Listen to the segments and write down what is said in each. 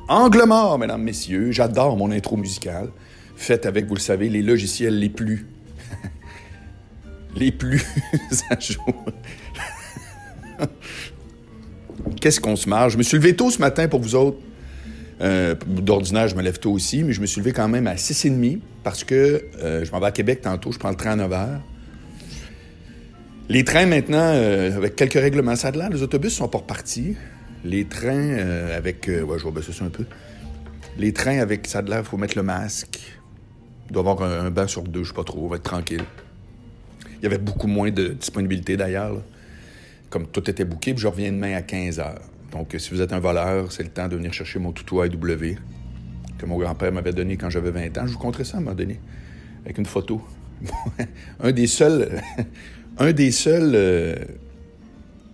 Angle mort, mesdames, messieurs. J'adore mon intro musicale, faite avec, vous le savez, les logiciels les plus à jour. Qu'est-ce qu'on se marre? Je me suis levé tôt ce matin pour vous autres. D'ordinaire, je me lève tôt aussi, mais je me suis levé quand même à 6h30 parce que je m'en vais à Québec tantôt. Je prends le train à 9h. Les trains, maintenant, avec quelques règlements, ça a de l'air, les autobus sont pas repartis. Les trains avec... ouais, je vais baisser ça un peu. Les trains avec ça a de l'air, il faut mettre le masque. Il doit y avoir un banc sur deux, je sais pas trop, on va être tranquille. Il y avait beaucoup moins de disponibilité d'ailleurs, là. Comme tout était booké, puis je reviens demain à 15h. Donc, si vous êtes un voleur, c'est le temps de venir chercher mon toutou AEW que mon grand-père m'avait donné quand j'avais 20 ans. Je vous conterai ça à un moment donné, avec une photo. un des seuls...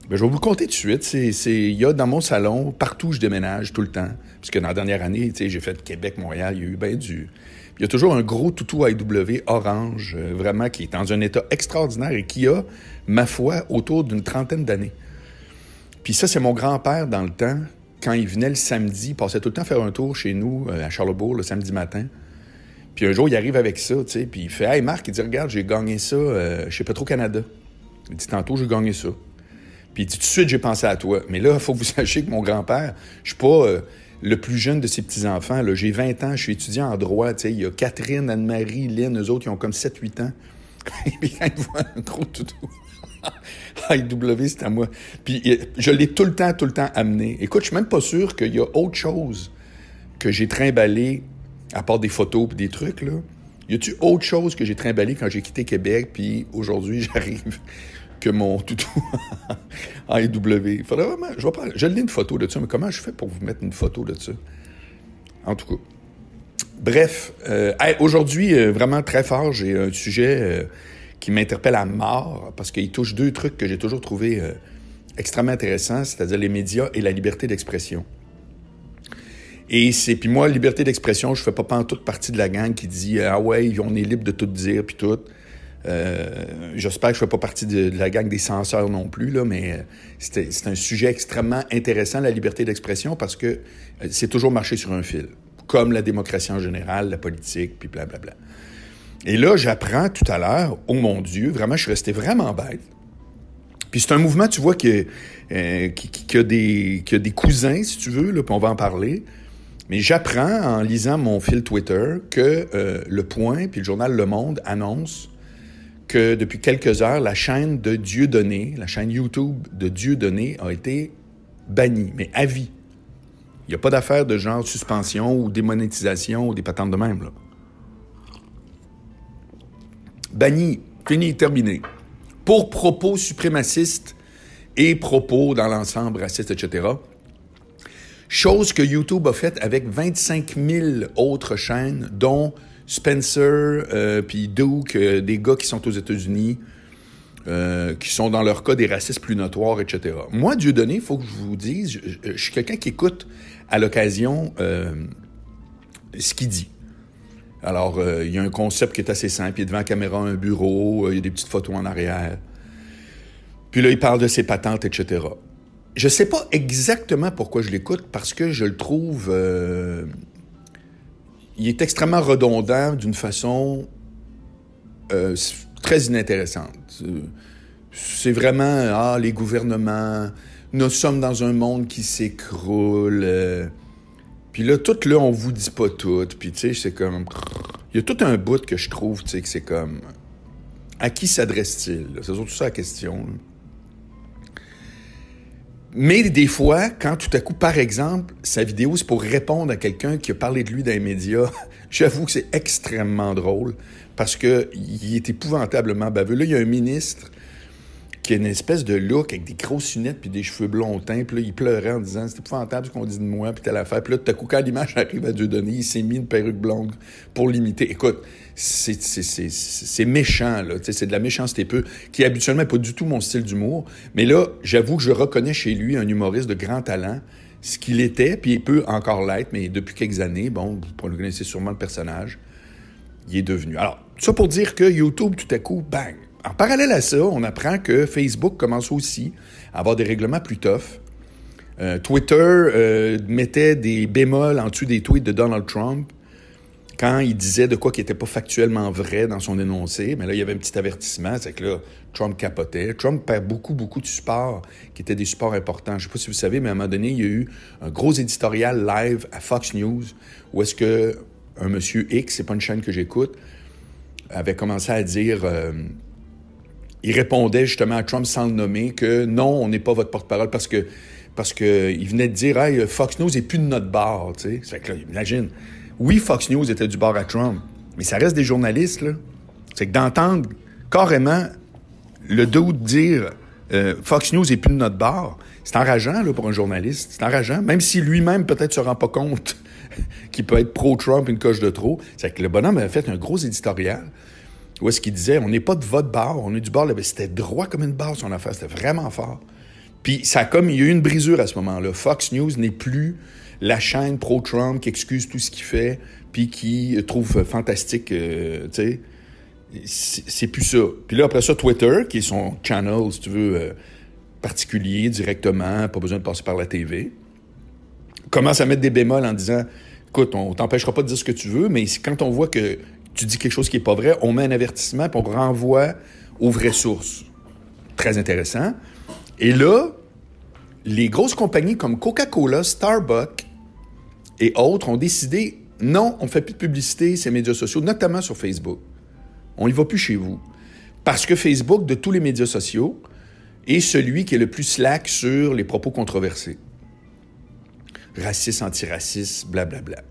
Ben, je vais vous le compter tout de suite. Il y a dans mon salon, partout où je déménage, tout le temps, puisque dans la dernière année, j'ai fait Québec, Montréal, il y a eu bien du... Il y a toujours un gros toutou AEW orange, vraiment, qui est dans un état extraordinaire et qui a, ma foi, autour d'une 30aine d'années. Puis ça, c'est mon grand-père, dans le temps, quand il venait le samedi, il passait tout le temps faire un tour chez nous, à Charlesbourg, le samedi matin. Puis un jour, il arrive avec ça, tu sais, puis il fait « Hey, Marc, il dit, regarde, j'ai gagné ça chez Petro-Canada. » Il dit « Tantôt, j'ai gagné ça. » Puis il dit « Tout de suite, j'ai pensé à toi. » Mais là, il faut que vous sachiez que mon grand-père, je suis pas le plus jeune de ses petits-enfants. Là. J'ai 20 ans, je suis étudiant en droit, tu sais. Il y a Catherine, Anne-Marie, Lynn, eux autres, ils ont comme 7-8 ans. Et puis quand ils voient un gros toutou... AEW, c'est à moi. Puis je l'ai tout le temps amené. Écoute, je suis même pas sûr qu'il y a autre chose que j'ai trimballé, à part des photos et des trucs, là. Y a-tu autre chose que j'ai trimballé quand j'ai quitté Québec, puis aujourd'hui, j'arrive que mon toutou AEW? Faudrait vraiment... Je l'ai une photo de ça, mais comment je fais pour vous mettre une photo de ça? En tout cas. Bref, aujourd'hui, vraiment très fort, j'ai un sujet... qui m'interpelle à mort, parce qu'il touche deux trucs que j'ai toujours trouvé extrêmement intéressants, c'est-à-dire les médias et la liberté d'expression. Et puis moi, liberté d'expression, je fais pas pantoute partie de la gang qui dit « Ah ouais, on est libre de tout dire, puis tout. » J'espère que je fais pas partie de la gang des censeurs non plus, là, mais c'est un sujet extrêmement intéressant, la liberté d'expression, parce que c'est toujours marché sur un fil, comme la démocratie en général, la politique, puis blablabla. Et là, j'apprends tout à l'heure, oh mon Dieu, vraiment, je suis resté vraiment bête. Puis c'est un mouvement, tu vois, qui a des cousins, si tu veux, là, puis on va en parler. Mais j'apprends, en lisant mon fil Twitter, que Le Point puis le journal Le Monde annoncent que depuis quelques heures, la chaîne de Dieudonné, la chaîne YouTube de Dieudonné a été bannie, mais à vie. Il n'y a pas d'affaire de genre suspension ou démonétisation ou des patentes de même, là. Banni, fini, terminé. Pour propos suprémacistes et propos dans l'ensemble racistes, etc. Chose que YouTube a faite avec 25 000 autres chaînes, dont Spencer, puis Duke, des gars qui sont aux États-Unis, qui sont dans leur cas des racistes plus notoires, etc. Moi, Dieudonné, il faut que je vous dise, je suis quelqu'un qui écoute à l'occasion ce qu'il dit. Alors, il y a un concept qui est assez simple. Il est devant la caméra, un bureau, il y a des petites photos en arrière. Puis là, il parle de ses patentes, etc. Je sais pas exactement pourquoi je l'écoute, parce que je le trouve... il est extrêmement redondant d'une façon très inintéressante. C'est vraiment, les gouvernements, nous sommes dans un monde qui s'écroule... Puis là, tout là, on vous dit pas tout. Puis tu sais, c'est comme... Il y a tout un bout que je trouve, tu sais, que c'est comme... À qui s'adresse-t-il? C'est surtout ça la question. Là. Mais des fois, quand tout à coup, par exemple, sa vidéo, c'est pour répondre à quelqu'un qui a parlé de lui dans les médias, j'avoue que c'est extrêmement drôle parce qu'il est épouvantablement baveux. Là, il y a un ministre qui a une espèce de look avec des grosses lunettes puis des cheveux blonds teints. Puis là, il pleurait en disant « C'est épouvantable ce qu'on dit de moi, puis telle affaire. » Puis là, tout à coup, quand l'image arrive à Dieudonné, il s'est mis une perruque blonde pour l'imiter. Écoute, c'est méchant, là. C'est de la méchanceté peu, qui habituellement n'est pas du tout mon style d'humour. Mais là, j'avoue que je reconnais chez lui un humoriste de grand talent, ce qu'il était, puis il peut encore l'être, mais depuis quelques années, bon, vous connaissez sûrement le personnage, il est devenu. Alors, ça pour dire que YouTube, tout à coup, bang! En parallèle à ça, on apprend que Facebook commence aussi à avoir des règlements plus tough Twitter mettait des bémols en dessous des tweets de Donald Trump quand il disait de quoi qui n'était pas factuellement vrai dans son énoncé. Mais là, il y avait un petit avertissement, c'est que là, Trump capotait. Trump perd beaucoup de supports qui étaient des supports importants. Je ne sais pas si vous savez, mais à un moment donné, il y a eu un gros éditorial live à Fox News où est-ce que un monsieur X, c'est pas une chaîne que j'écoute, avait commencé à dire... il répondait justement à Trump sans le nommer que non, on n'est pas votre porte-parole parce que il venait de dire « Hey, Fox News est plus de notre bord. » Tu sais, c'est que là, imagine... Oui, Fox News était du bord à Trump, mais ça reste des journalistes, là. C'est que d'entendre carrément le dude dire Fox News est plus de notre bord, c'est enrageant, là, pour un journaliste. C'est enrageant, même si lui-même peut-être se rend pas compte qu'il peut être pro-Trump une coche de trop. C'est que le bonhomme avait fait un gros éditorial où est-ce qu'il disait « On n'est pas de votre bord, on est du bord... » C'était droit comme une barre, son affaire. C'était vraiment fort. Puis ça il y a eu une brisure à ce moment-là. Fox News n'est plus la chaîne pro-Trump qui excuse tout ce qu'il fait puis qui trouve fantastique, tu sais. C'est plus ça. Puis là, après ça, Twitter, qui est son channel, si tu veux, particulier, directement, pas besoin de passer par la TV, commence à mettre des bémols en disant « Écoute, on t'empêchera pas de dire ce que tu veux, mais quand on voit que tu dis quelque chose qui est pas vrai, on met un avertissement puis on renvoie aux vraies sources. » Très intéressant. Et là, les grosses compagnies comme Coca-Cola, Starbucks et autres ont décidé, non, on ne fait plus de publicité, ces médias sociaux, notamment sur Facebook. On n'y va plus chez vous. Parce que Facebook, de tous les médias sociaux, est celui qui est le plus slack sur les propos controversés. Raciste, antiraciste, blablabla.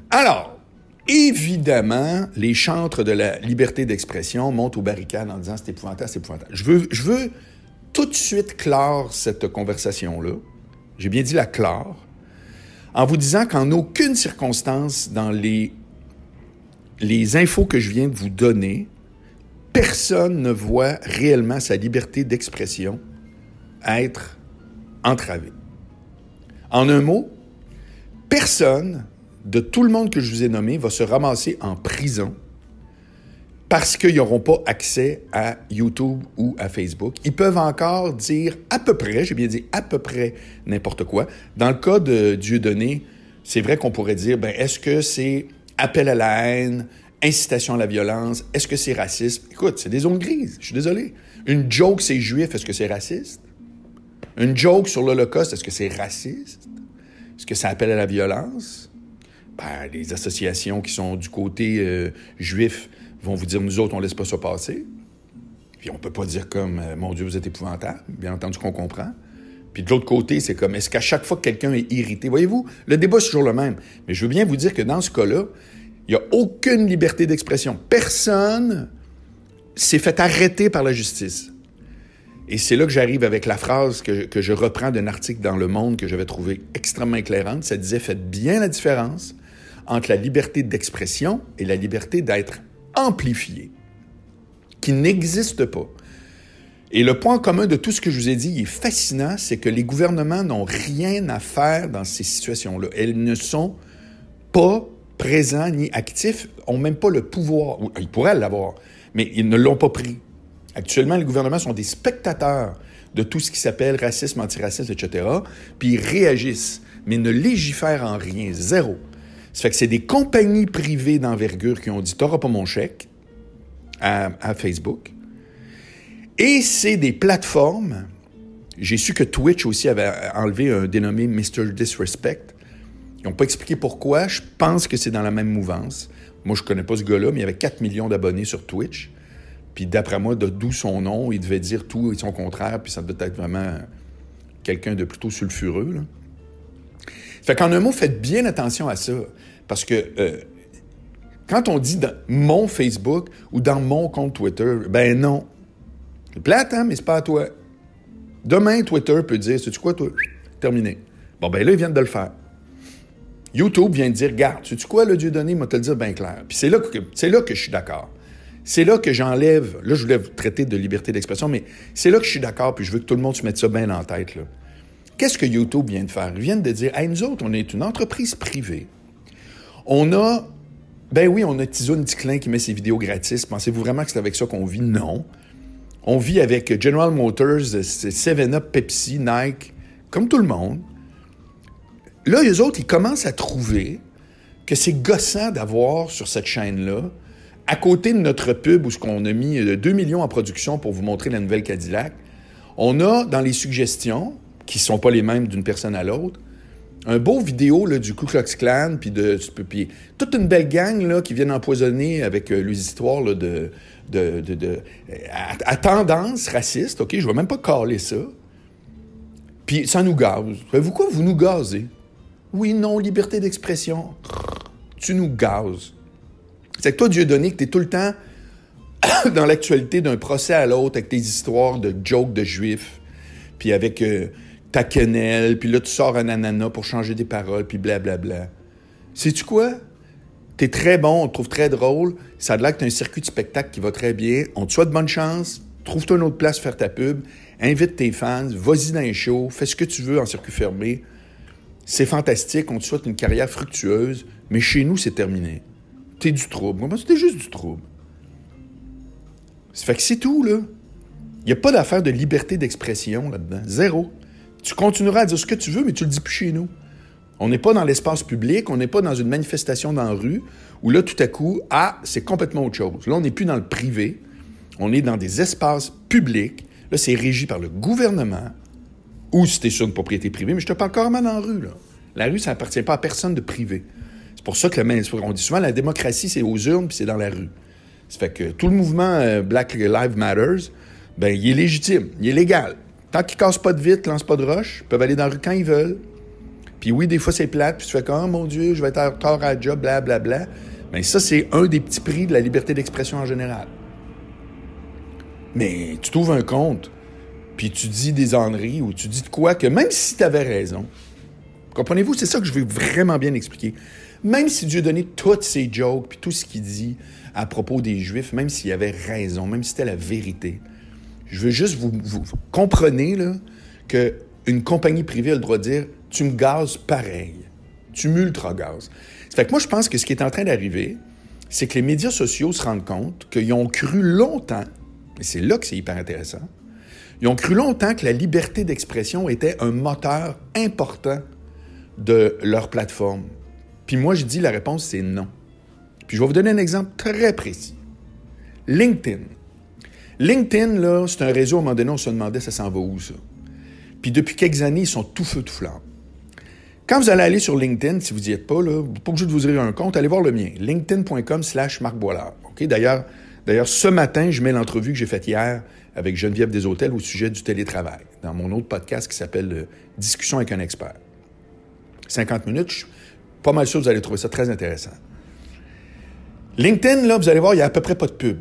Alors, évidemment, les chantres de la liberté d'expression montent aux barricades en disant « c'est épouvantable, c'est épouvantable ». Je veux tout de suite clore cette conversation-là. J'ai bien dit la clore. En vous disant qu'en aucune circonstance, dans les infos que je viens de vous donner, personne ne voit réellement sa liberté d'expression être entravée. En un mot, personne de tout le monde que je vous ai nommé va se ramasser en prison parce qu'ils n'auront pas accès à YouTube ou à Facebook. Ils peuvent encore dire à peu près, j'ai bien dit à peu près n'importe quoi. Dans le cas de Dieudonné, c'est vrai qu'on pourrait dire, est-ce que c'est appel à la haine, incitation à la violence, est-ce que c'est racisme? Écoute, c'est des zones grises, je suis désolé. Une joke, c'est juif, est-ce que c'est raciste? Une joke sur l'Holocauste, est-ce que c'est raciste? Est-ce que ça appelle à la violence? Les associations qui sont du côté juif vont vous dire, nous autres, on laisse pas ça passer. Puis on peut pas dire comme, mon Dieu, vous êtes épouvantable. Bien entendu qu'on comprend. Puis de l'autre côté, c'est comme, est-ce qu'à chaque fois que quelqu'un est irrité, voyez-vous, le débat, c'est toujours le même. Mais je veux bien vous dire que dans ce cas-là, il n'y a aucune liberté d'expression. Personne s'est fait arrêter par la justice. Et c'est là que j'arrive avec la phrase que je reprends d'un article dans Le Monde que j'avais trouvé extrêmement éclairante. Ça disait, faites bien la différence entre la liberté d'expression et la liberté d'être amplifié, qui n'existe pas. Et le point commun de tout ce que je vous ai dit, il est fascinant, c'est que les gouvernements n'ont rien à faire dans ces situations-là. Elles ne sont pas présents ni actifs, n'ont même pas le pouvoir. Ils pourraient l'avoir, mais ils ne l'ont pas pris. Actuellement, les gouvernements sont des spectateurs de tout ce qui s'appelle racisme, antiracisme, etc., puis ils réagissent, mais ne légifèrent en rien, zéro. Ça fait que c'est des compagnies privées d'envergure qui ont dit « T'auras pas mon chèque » à Facebook. Et c'est des plateformes. J'ai su que Twitch aussi avait enlevé un dénommé Mr. Disrespect. Ils n'ont pas expliqué pourquoi. Je pense que c'est dans la même mouvance. Moi, je connais pas ce gars-là, mais il y avait 4 millions d'abonnés sur Twitch. Puis d'après moi, d'où son nom, il devait dire tout et son contraire, puis ça devait être vraiment quelqu'un de plutôt sulfureux, là. Fait qu'en un mot, faites bien attention à ça. Parce que quand on dit dans mon Facebook ou dans mon compte Twitter, non. C'est plate, hein, mais c'est pas à toi. Demain, Twitter peut dire, sais-tu quoi, toi? Terminé. Là, ils viennent de le faire. YouTube vient de dire, regarde, sais-tu quoi, le Dieudonné, moi te le dire bien clair. Puis c'est là que je suis d'accord. C'est là que j'enlève, là, je voulais vous traiter de liberté d'expression, mais c'est là que je suis d'accord, puis je veux que tout le monde se mette ça bien en tête, là. Qu'est-ce que YouTube vient de faire? Ils viennent de dire, hey, nous autres, on est une entreprise privée. On a, on a Tizoun Ticlin qui met ses vidéos gratis. Pensez-vous vraiment que c'est avec ça qu'on vit? Non. On vit avec General Motors, 7-Up, Pepsi, Nike, comme tout le monde. Là, eux autres, ils commencent à trouver que c'est gossant d'avoir sur cette chaîne-là, à côté de notre pub où on a mis 2 millions en production pour vous montrer la nouvelle Cadillac, on a dans les suggestions, qui ne sont pas les mêmes d'une personne à l'autre, un beau vidéo là, du Ku Klux Klan, puis toute une belle gang là, qui viennent empoisonner avec les histoires là, à tendance raciste, OK? Je ne vais même pas caler ça. Puis ça nous gaze. Savez-vous quoi? Vous nous gazez. Oui, non, liberté d'expression. Tu nous gazes. C'est que toi, Dieudonné, que tu es tout le temps dans l'actualité d'un procès à l'autre avec tes histoires de jokes de juifs, puis avec ta quenelle, puis là, tu sors un ananas pour changer des paroles, puis blablabla. Sais-tu quoi? T'es très bon, on te trouve très drôle, ça a l'air que t'as un circuit de spectacle qui va très bien, on te souhaite bonne chance, trouve-toi une autre place pour faire ta pub, invite tes fans, vas-y dans les shows, fais ce que tu veux en circuit fermé. C'est fantastique, on te souhaite une carrière fructueuse, mais chez nous, c'est terminé. T'es du trouble. Moi, c'était juste du trouble. Ça fait que c'est tout, là. Il n'y a pas d'affaire de liberté d'expression là-dedans. Zéro. Tu continueras à dire ce que tu veux, mais tu le dis plus chez nous. On n'est pas dans l'espace public, on n'est pas dans une manifestation dans la rue, où là, tout à coup, c'est complètement autre chose. Là, on n'est plus dans le privé, on est dans des espaces publics. Là, c'est régi par le gouvernement, ou si t'es sur une propriété privée, mais je te parle carrément dans la rue, là. La rue, ça n'appartient pas à personne de privé. C'est pour ça que on dit souvent la démocratie, c'est aux urnes puis c'est dans la rue. Ça fait que tout le mouvement Black Lives Matters, ben il est légitime, il est légal. Tant qu'ils cassent pas de vitre, lancent pas de roche, ils peuvent aller dans la rue quand ils veulent. Puis oui, des fois c'est plate, puis tu fais comme, oh mon Dieu, je vais être en retard à la job, blablabla. Mais ça, c'est un des petits prix de la liberté d'expression en général. Mais tu trouves un compte, puis tu dis des âneries, ou tu dis de quoi que même si tu avais raison, comprenez-vous, c'est ça que je veux vraiment bien expliquer. Même si Dieu donnait toutes ses jokes, puis tout ce qu'il dit à propos des Juifs, même s'il avait raison, même si c'était la vérité, je veux juste vous comprenez là, qu'une compagnie privée a le droit de dire « tu me gazes pareil, tu m'ultra-gazes ». Ça fait que moi, je pense que ce qui est en train d'arriver, c'est que les médias sociaux se rendent compte qu'ils ont cru longtemps, et c'est là que c'est hyper intéressant, ils ont cru longtemps que la liberté d'expression était un moteur important de leur plateforme. Puis moi, je dis la réponse, c'est non. Puis je vais vous donner un exemple très précis. LinkedIn. LinkedIn, là, c'est un réseau, à un moment donné, on se demandait, ça s'en va où, ça? Puis depuis quelques années, ils sont tout feu, tout flamme. Quand vous allez aller sur LinkedIn, si vous n'y êtes pas, là, vous n'êtes pas obligé de vous ouvrir un compte, allez voir le mien, linkedin.com/Marc Boilard. Okay? D'ailleurs, ce matin, je mets l'entrevue que j'ai faite hier avec Geneviève Desautels au sujet du télétravail, dans mon autre podcast qui s'appelle « Discussion avec un expert ». 50 minutes, je suis pas mal sûr que vous allez trouver ça très intéressant. LinkedIn, là, vous allez voir, il n'y a à peu près pas de pub.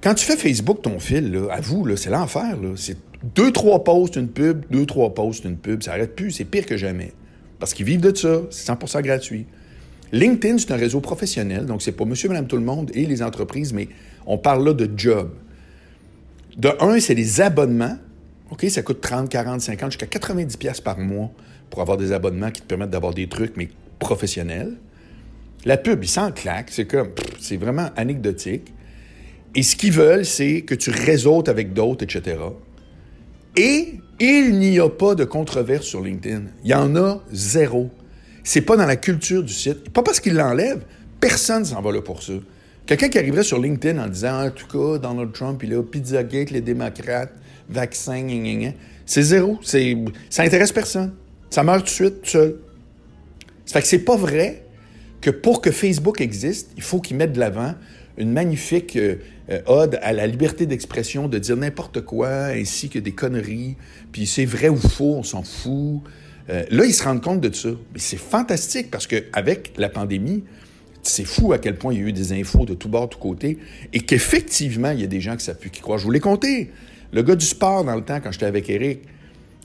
Quand tu fais Facebook, ton fil, là, avoue, là, c'est l'enfer. Là. C'est 2-3 posts, une pub, 2-3 posts, une pub. Ça n'arrête plus, c'est pire que jamais. Parce qu'ils vivent de ça, c'est 100% gratuit. LinkedIn, c'est un réseau professionnel, donc c'est pas monsieur, madame, tout le monde et les entreprises, mais on parle là de job. De un, c'est des abonnements. OK, ça coûte 30, 40, 50, jusqu'à 90$ par mois pour avoir des abonnements qui te permettent d'avoir des trucs, mais professionnels. La pub, ils s'en claquent. C'est comme, c'est vraiment anecdotique. Et ce qu'ils veulent, c'est que tu réseautes avec d'autres, etc. Et il n'y a pas de controverse sur LinkedIn. Il y en a zéro. C'est pas dans la culture du site. Pas parce qu'ils l'enlèvent, personne s'en va là pour ça. Quelqu'un qui arriverait sur LinkedIn en disant, en tout cas, Donald Trump, il a Pizzagate, les démocrates, vaccin, gna, gna, gna. C'est zéro. Ça intéresse personne. Ça meurt tout de suite, tout seul. Ça fait que c'est pas vrai que pour que Facebook existe, il faut qu'ils mettent de l'avant une magnifique ode à la liberté d'expression, de dire n'importe quoi, ainsi que des conneries, puis c'est vrai ou faux, on s'en fout. Là, ils se rendent compte de ça. Mais c'est fantastique, parce qu'avec la pandémie, c'est fou à quel point il y a eu des infos de tous bords, de tous côtés, et qu'effectivement, il y a des gens qui ne savent plus qui croire. Je vous l'ai compté. Le gars du sport, dans le temps, quand j'étais avec Eric,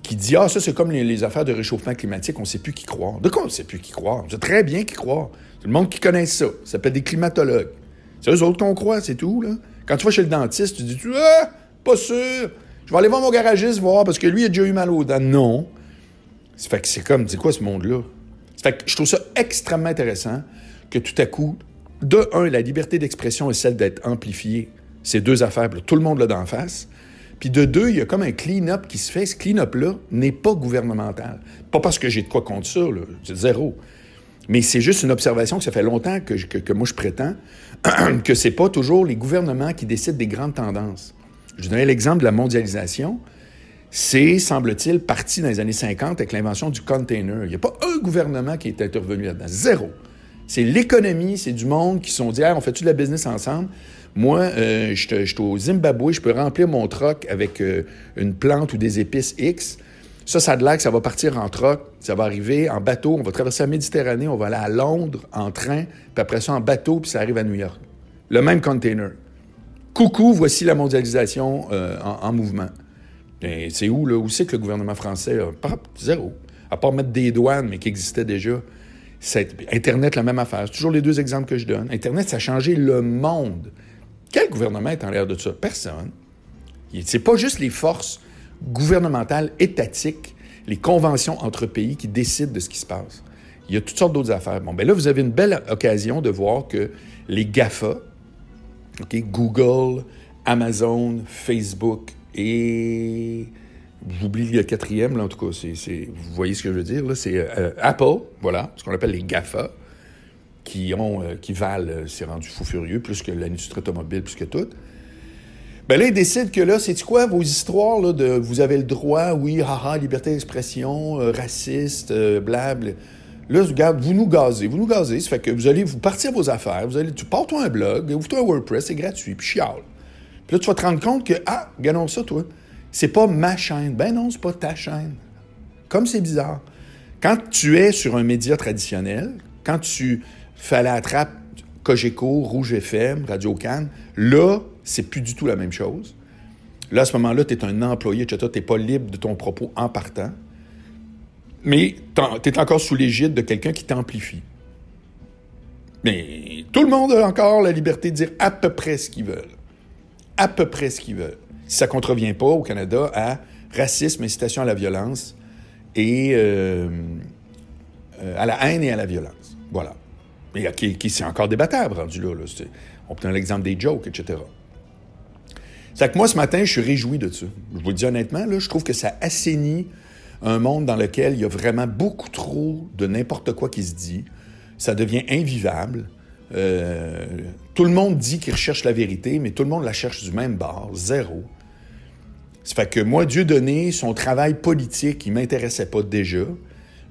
qui dit « Ah, ça, c'est comme les affaires de réchauffement climatique, on ne sait plus qui croire. » De quoi on ne sait plus qui croire? On sait très bien qui croire. C'est le monde qui connaît ça. Ça s'appelle des climatologues. C'est eux autres qu'on croit, c'est tout, là. Quand tu vas chez le dentiste, tu dis « Ah, pas sûr. Je vais aller voir mon garagiste, voir, parce que lui, il a déjà eu mal aux dents. » Non. Ça fait que c'est comme, c'est quoi ce monde-là? Ça fait que je trouve ça extrêmement intéressant que tout à coup, de un, la liberté d'expression et celle d'être amplifiée, c'est deux affaires, là, tout le monde l'a d'en face. Puis de deux, il y a comme un clean-up qui se fait. Ce clean-up-là n'est pas gouvernemental. Pas parce que j'ai de quoi contre ça, là. C'est zéro. Mais c'est juste une observation que ça fait longtemps que moi je prétends que c'est pas toujours les gouvernements qui décident des grandes tendances. Je donnais l'exemple de la mondialisation. C'est, semble-t-il, parti dans les années 50 avec l'invention du container. Il n'y a pas un gouvernement qui est intervenu là-dedans. Zéro. C'est l'économie, c'est du monde qui se sont dit « on fait-tu de la business ensemble? Moi, je suis au Zimbabwe, je peux remplir mon troc avec une plante ou des épices X. Ça a de l'air que ça va partir en troc, ça va arriver en bateau, on va traverser la Méditerranée, on va aller à Londres en train, puis après ça en bateau, puis ça arrive à New York. Le même container. Coucou, voici la mondialisation en mouvement. Et c'est où, là? Où c'est que le gouvernement français a? Zéro. À part mettre des douanes, mais qui existaient déjà. Internet, la même affaire. C'est toujours les deux exemples que je donne. Internet, ça a changé le monde. Quel gouvernement est en l'air de ça? Personne. C'est pas juste les forces gouvernementales, étatiques, les conventions entre pays qui décident de ce qui se passe. Il y a toutes sortes d'autres affaires. Bon, bien là, vous avez une belle occasion de voir que les GAFA, okay, Google, Amazon, Facebook et... J'oublie le quatrième, là, en tout cas, vous voyez ce que je veux dire, là, c'est Apple, voilà, ce qu'on appelle les GAFA, qui valent, c'est rendu fou furieux, plus que l'industrie automobile, plus que tout. Bien là, ils décident que là, c'est quoi vos histoires là, de vous avez le droit, oui, haha, liberté d'expression, raciste, blable. Là, regarde, vous nous gazez. Ça fait que vous allez vous partir vos affaires, tu pars-toi un blog, ouvre-toi un WordPress, c'est gratuit, puis chiale. Puis là, tu vas te rendre compte que, gagnons ça, toi. C'est pas ma chaîne. Ben non, c'est pas ta chaîne. Comme c'est bizarre. Quand tu es sur un média traditionnel, quand tu fais à la trappe Cogeco, Rouge FM, Radio Cannes, là, c'est plus du tout la même chose. Là, à ce moment-là, tu es un employé, etc. Tu n'es pas libre de ton propos en partant. Mais tu es encore sous l'égide de quelqu'un qui t'amplifie. Mais tout le monde a encore la liberté de dire à peu près ce qu'ils veulent. À peu près ce qu'ils veulent. Si ça ne contrevient pas au Canada à racisme, incitation à la violence et à la haine et à la violence. Voilà. Mais qui c'est encore débattable, rendu là. On prend l'exemple des jokes, etc. C'est que moi, ce matin, je suis réjoui de ça. Je vous le dis honnêtement, là, je trouve que ça assainit un monde dans lequel il y a vraiment beaucoup trop de n'importe quoi qui se dit. Ça devient invivable. Tout le monde dit qu'il recherche la vérité, mais tout le monde la cherche du même bord. Zéro. Ça fait que moi, Dieudonné, son travail politique, il ne m'intéressait pas déjà.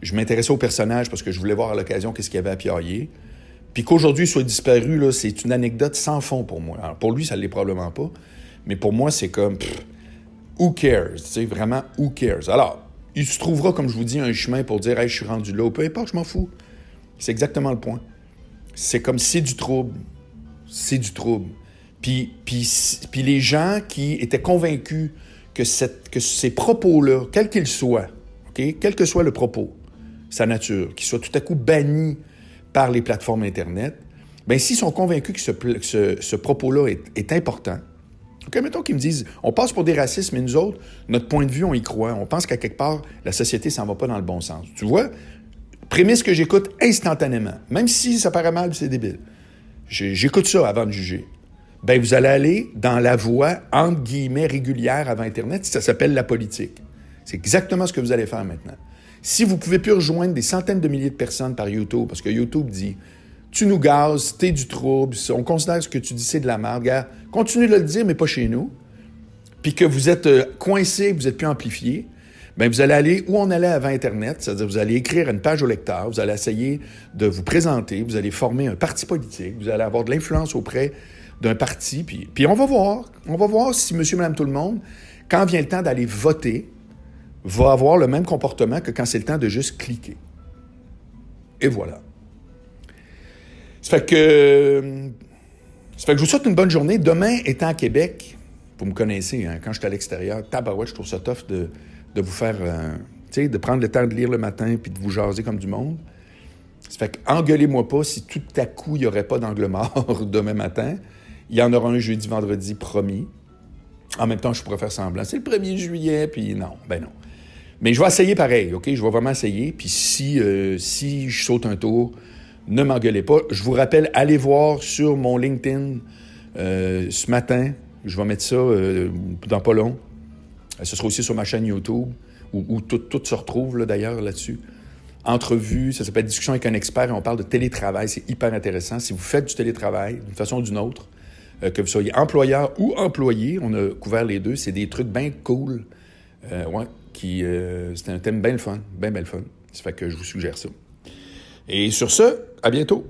Je m'intéressais au personnage parce que je voulais voir à l'occasion qu'est-ce qu'il y avait à piailler. Puis qu'aujourd'hui, il soit disparu, là, c'est une anecdote sans fond pour moi. Alors, pour lui, ça ne l'est probablement pas. Mais pour moi, c'est comme, who cares? Tu sais, vraiment, who cares? Alors, il se trouvera, comme je vous dis, un chemin pour dire, hey, je suis rendu là. Peu importe, je m'en fous. C'est exactement le point. C'est comme, c'est du trouble. C'est du trouble. Puis les gens qui étaient convaincus que ces propos-là, quels qu'ils soient, okay, quel que soit le propos, sa nature, qu'ils soient tout à coup bannis par les plateformes Internet, bien, s'ils sont convaincus que ce propos-là est important, okay, mettons qu'ils me disent, on passe pour des racistes, mais nous autres, notre point de vue, on y croit. On pense qu'à quelque part, la société s'en va pas dans le bon sens. Tu vois, prémisse que j'écoute instantanément, même si ça paraît mal, c'est débile. J'écoute ça avant de juger. Bien, vous allez aller dans la voie, entre guillemets, régulière avant Internet, ça s'appelle la politique. C'est exactement ce que vous allez faire maintenant. Si vous ne pouvez plus rejoindre des centaines de milliers de personnes par YouTube, parce que YouTube dit « Tu nous gazes, t'es du trouble, on considère ce que tu dis, c'est de la merde, gars, continue de le dire, mais pas chez nous. » Puis que vous êtes coincé, vous n'êtes plus amplifié, bien, vous allez aller où on allait avant Internet, c'est-à-dire vous allez écrire une page au lecteur, vous allez essayer de vous présenter, vous allez former un parti politique, vous allez avoir de l'influence auprès d'un parti, puis on va voir si monsieur, madame, tout le monde, quand vient le temps d'aller voter, va avoir le même comportement que quand c'est le temps de juste cliquer. Et voilà. Ça fait que je vous souhaite une bonne journée. Demain, étant à Québec, vous me connaissez, hein, quand je suis à l'extérieur, tabarouette, je trouve ça tough de vous faire, tu sais, de prendre le temps de lire le matin puis de vous jaser comme du monde. Ça fait qu'engueulez-moi pas si tout à coup, il n'y aurait pas d'angle mort demain matin. Il y en aura un jeudi, vendredi, promis. En même temps, je pourrais faire semblant. C'est le 1er juillet, puis non, ben non. Mais je vais essayer pareil, OK? Je vais vraiment essayer. Puis si je saute un tour, ne m'engueulez pas. Je vous rappelle, allez voir sur mon LinkedIn ce matin. Je vais mettre ça dans pas long. Ce sera aussi sur ma chaîne YouTube, où tout se retrouve, là, d'ailleurs, là-dessus. Entrevue, ça s'appelle Discussion avec un expert, et on parle de télétravail. C'est hyper intéressant. Si vous faites du télétravail, d'une façon ou d'une autre, que vous soyez employeur ou employé, on a couvert les deux. C'est des trucs bien cool. C'est un thème bien le fun, bien le fun. Ça fait que je vous suggère ça. Et sur ce, à bientôt.